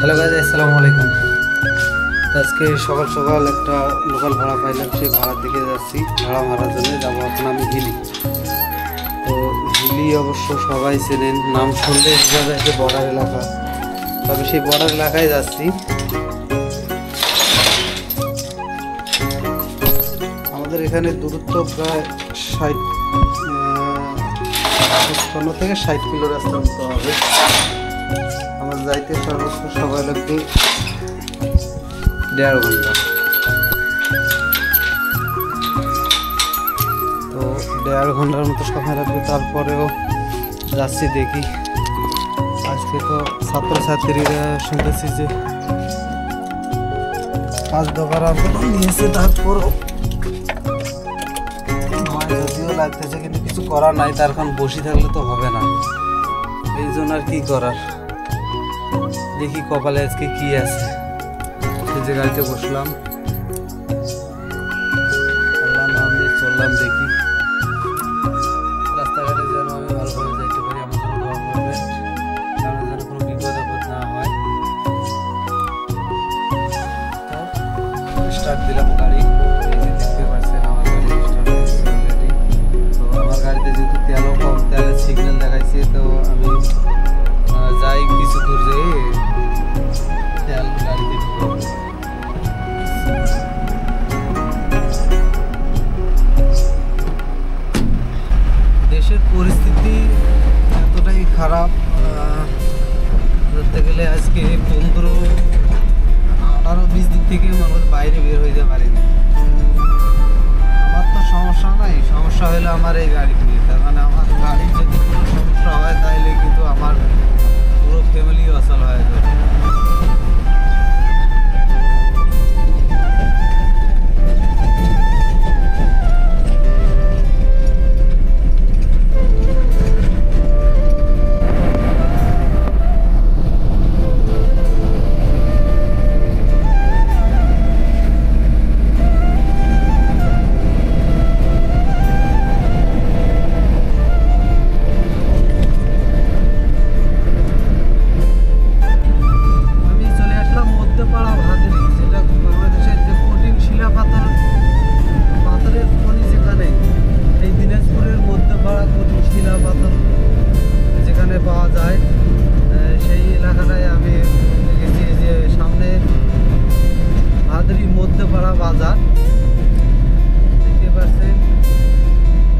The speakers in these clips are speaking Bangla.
হ্যালো গাইজ, আসসালামু আলাইকুম। আজকে সকাল সকাল একটা লোকাল ভাড়া পাইলাম, সেই ভাড়ার দিকে যাচ্ছি। ভাড়া মারার জন্য যাবো এখন আমি হিলি। তো হিলি অবশ্য সবাই চেনেন, নাম শুনলে বোঝা যায় যে বর্ডার এলাকা। তবে সেই বর্ডার এলাকায় যাচ্ছি। আমাদের এখানে দূরত্ব প্রায় 55 থেকে 60 কিলো রাস্তার মতো হবে। আমার যাইতে সর্বোচ্চ সময় লাগবে 1.5 ঘন্টা। তো 1.5 ঘন্টার মতো সময় লাগবে। তারপরেও যাচ্ছি, দেখি। আজকে তো ছাত্রছাত্রীরা শুনতেছি যে 5 দফার আন্দোলন নিয়েছে। তারপরও যদিও লাগতেছে, কিন্তু কিছু করার নাই। তার কারণ বসে থাকলে তো হবে না, এই জন্য আর কি করার। দেখি কপালে আজকে কি আছে। সেই যে গাড়িতে বসলাম, আল্লাহ নাম দিয়ে চললাম। দেখি রাস্তাঘাটে যেন আমি ভালোভাবে যাইতে পারি, আমার জন্য দোয়া করবেন, কারণ যেন কোনো বিপদ আপদ না হয়। তো স্টার্ট দিলাম গাড়ি। দেখতে পাচ্ছেন আমার গাড়ি স্টার্ট হয়েছে অলরেডি। তো আমার গাড়িতে যেহেতু তেলও কম, তেলের সিগন্যাল দেখাইছে, তো আমি যাই কিছু দূর যেয়ে তেল গাড়িতে ঢুকাবো। দেশের পরিস্থিতি এতটাই খারাপ, ধরতে গেলে আজকে 15-18-20 দিন থেকে মানুষ বাইরে বের হইতে পারেনি। আমার তো সমস্যা নাই, সমস্যা হলে আমার এই গাড়ি নিয়ে। তার মানে আমার গাড়ির যদি কোনো সমস্যা হয়, তাহলে কিন্তু আমার পুরো ফ্যামিলি অচল হয়ে যাবে। পাওয়া যায় সেই এলাকাটায় আমি গেছি। যে সামনে ভাদরি মধ্যপাড়া বাজার দেখতে পাচ্ছেন।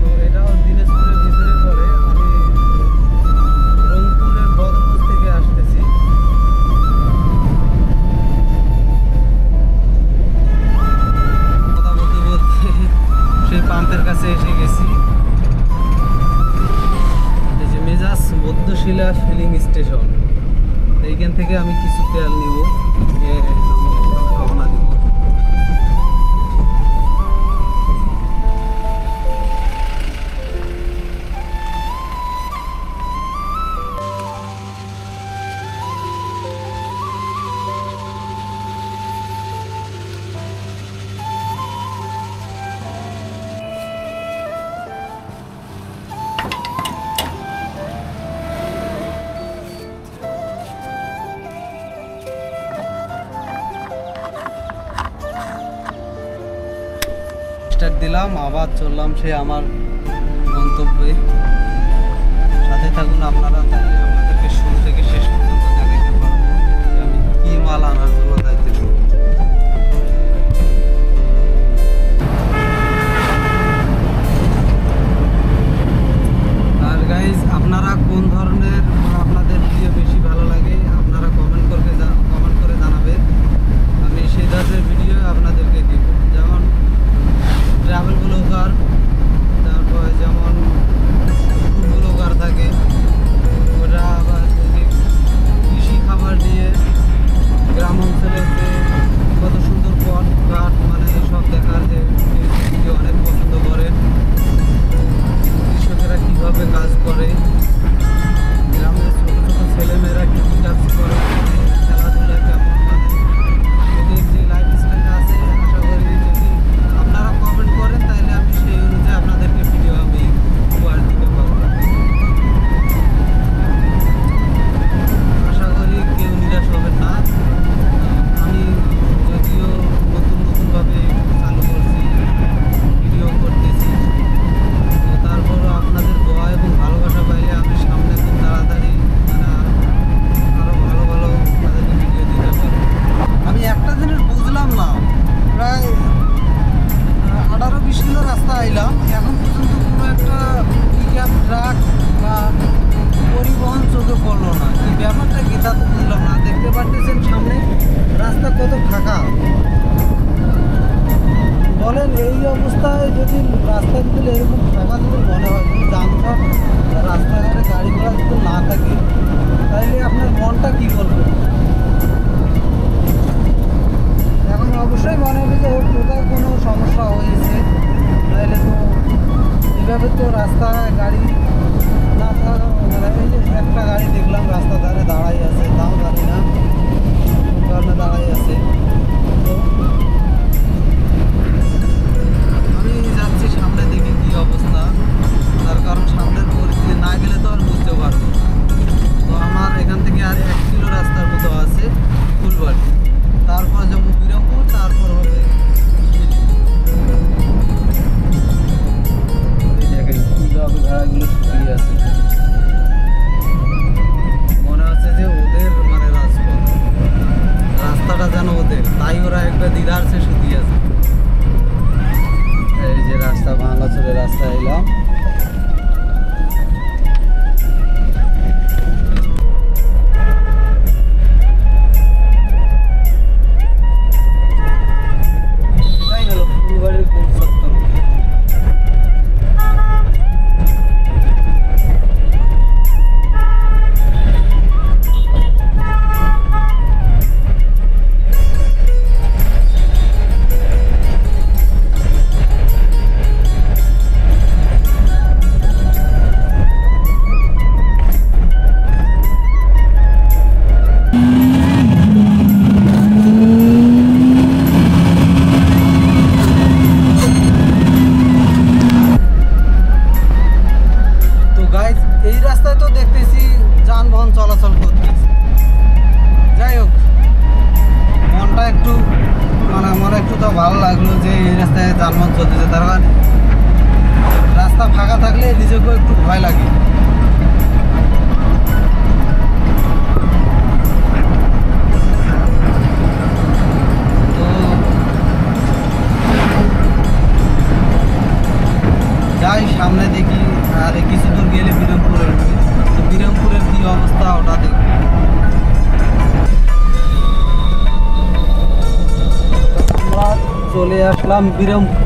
তো এটাও দিনাজপুরের ভিতরে পড়ে। আমি রংপুরের বদরগঞ্জ থেকে আসতেছি। কথা বলতে বলতে সেই পাম্পের কাছে এসে গেছি। মেজাজ মধ্যশিলা ফিলিং স্টেশন, এইখান থেকে আমি কিছু তেল নিব, রওনা দিব। স্টার্ট দিলাম, আবার চললাম সে আমার গন্তব্যে। সাথে থাকুন আপনারা, তাহলে আপনাদেরকে শুরু থেকে শেষ পর্যন্ত দেখাতে পারবো যে আমি কি মাল আনার জন্য দায়িত্ব নিব। আর গাইজ, আপনারা কোন ধরনের আপনাদের ভিডিও বেশি ভালো লাগে, আপনারা কমেন্ট করে জানাবেন। আমি সেই ধরনের ভিডিও আপনাদেরকে দিব। যেমন ট্রাভেল ব্লগার, তারপরে যেমন ফুড ব্লগার থাকে, ওরা পারতেছেন সামনে রাস্তা কত ফাঁকা। বলেন এই অবস্থায় যদি রাস্তাগুলো এরকম ফাঁকা যদি মনে হয়, যদি যানজট রাস্তাঘাটে গাড়ি ঘোড়া যদি না থাকে, তাহলে আপনার মনটা কী করবে? এখন অবশ্যই মনে হবে যে ওর কোথাও কোনো সমস্যা হয়েছে, তাহলে তো এভাবে তো রাস্তায় গাড়ি না থাকা, মানে এই যে একটা গাড়ি দেখলাম রাস্তা ধারে দাঁড়াই আছে, তাও জানি না কোন কারণে দাঁড়াই আছে। তো আমি যাচ্ছি সামনে দেখি কী অবস্থা, তার কারণ সামনের পরিস্থিতি না গেলে তো আর বুঝতে পারবো। তো আমার এখান থেকে আর 1 কিলো রাস্তার মতো আছে ফুলবাড়ি, তারপর যাবো বিরামপুর, তারপর হবে দেখেন কীভাবে ভেড়াগুলো শুকিয়ে আছে। মনে হচ্ছে যে ওদের মানে রাজপথ, রাস্তাটা যেন ওদের, তাই ওরা একবার দ্বিধার্সে শুকিয়ে আছে। এই যে রাস্তা, ভাঙাচোরের রাস্তা এলাম। এই রাস্তায় তো দেখতেছি যানবাহন চলাচল করতেছে। যাই হোক, মনটা একটু মানে আমার একটু তো ভালো লাগলো যে এই রাস্তায় যানবাহন চলতেছে, তার কারণ রাস্তা ফাঁকা থাকলে নিজেকেও একটু ভয় লাগে। তো যাই সামনে দেখি, আর কিছু দূর গেলে বিরামপুরের, তো বিরামপুরের কি অবস্থা ওটা দেখি। আমরা চলে আসলাম বিরামপুর।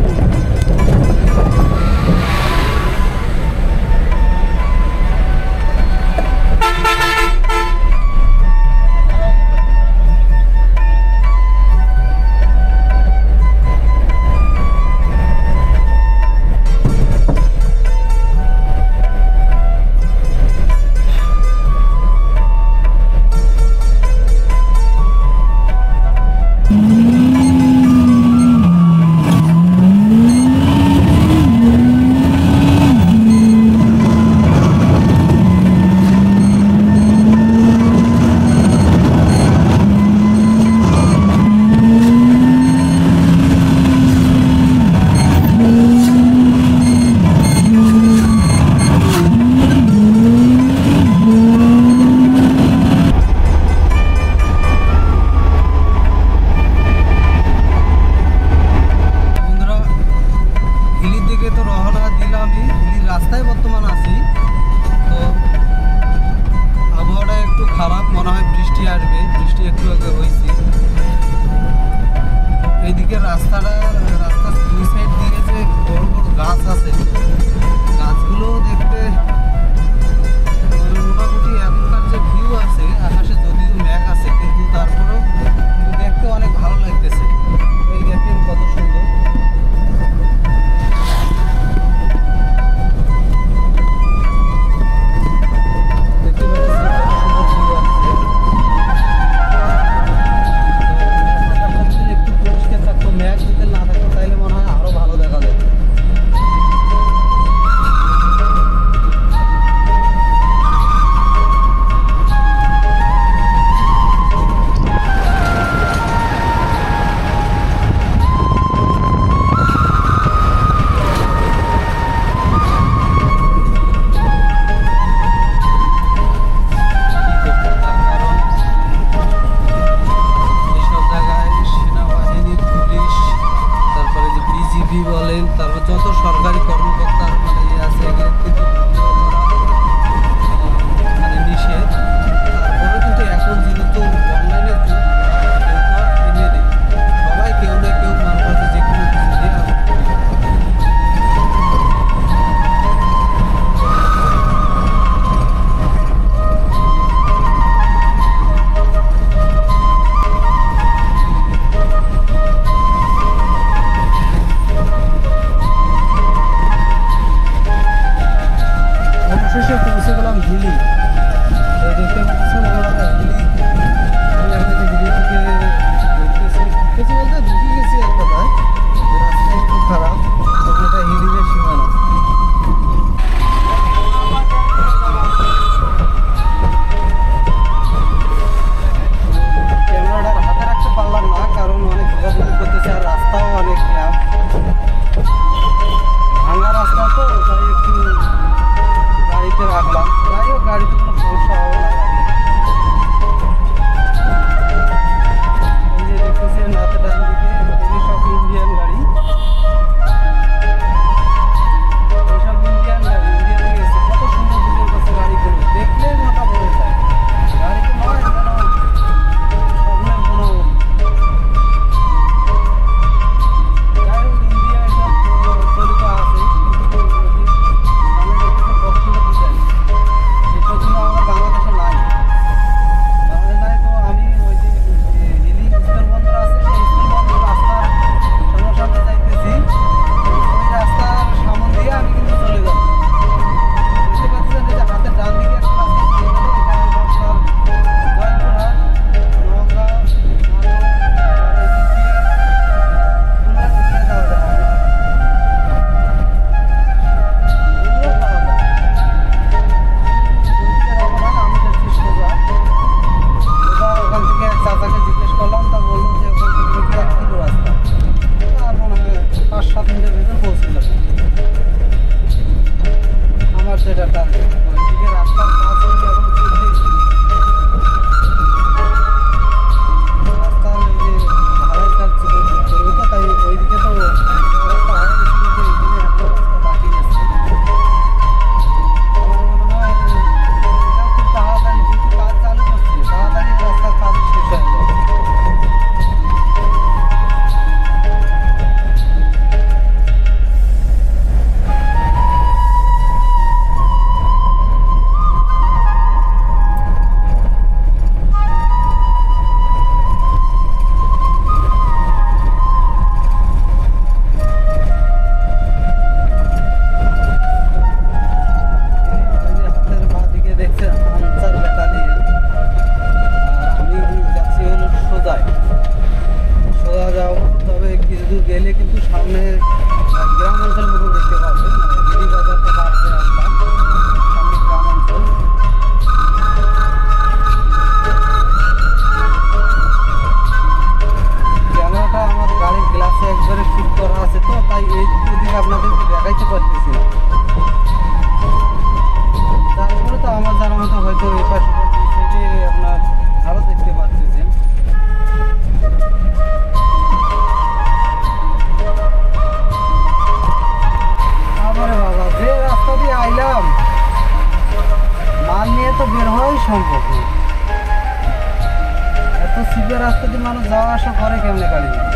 এইদিকে রাস্তা দিয়ে মানুষ যাওয়া আসা করে কেমনে গাড়ি নিয়ে?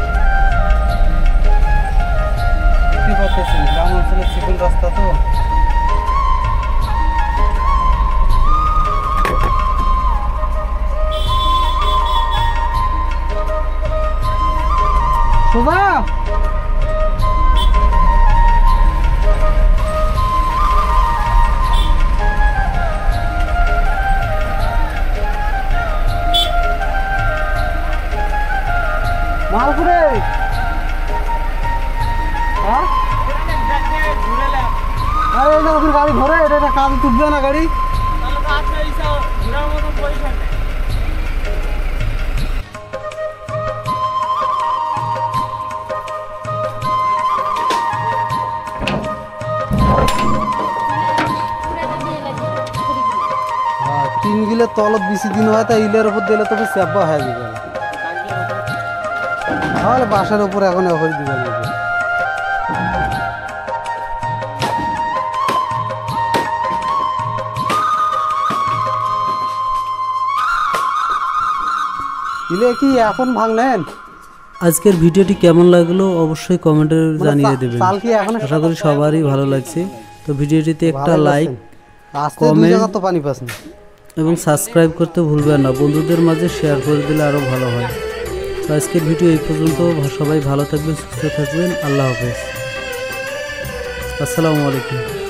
কি করতেছেন, গ্রাম অঞ্চলের চিকন রাস্তা তো। সোজা মালপুরে, হ্যাঁ আরে এটা ওদের গাড়ি ঘোরে, এটা কাজ তুলবে না গাড়ি। হ্যাঁ 3 গিলে তলত বেশি দিন হয়, তা ইলের উপর দিলে তবে চাপা হয়ে যাবে। তাহলে বাসার উপর এখন এখনই দিবেন। ইলে কি এখন ভাঙলেন? আজকের ভিডিওটি কেমন লাগলো অবশ্যই কমেন্টে জানিয়ে দেবেন। আশা করি সবারই ভালো লাগছে। তো ভিডিওটিতে একটা লাইক, কমেন্ট পানি পাসনি এবং সাবস্ক্রাইব করতে ভুলবেন না। বন্ধুদের মাঝে শেয়ার করে দিলে আরও ভালো হয়। তো আজকের ভিডিও এই পর্যন্ত। সবাই ভালো থাকবেন, সুস্থ থাকবেন। আল্লাহ হাফেজ, আসসালামু আলাইকুম।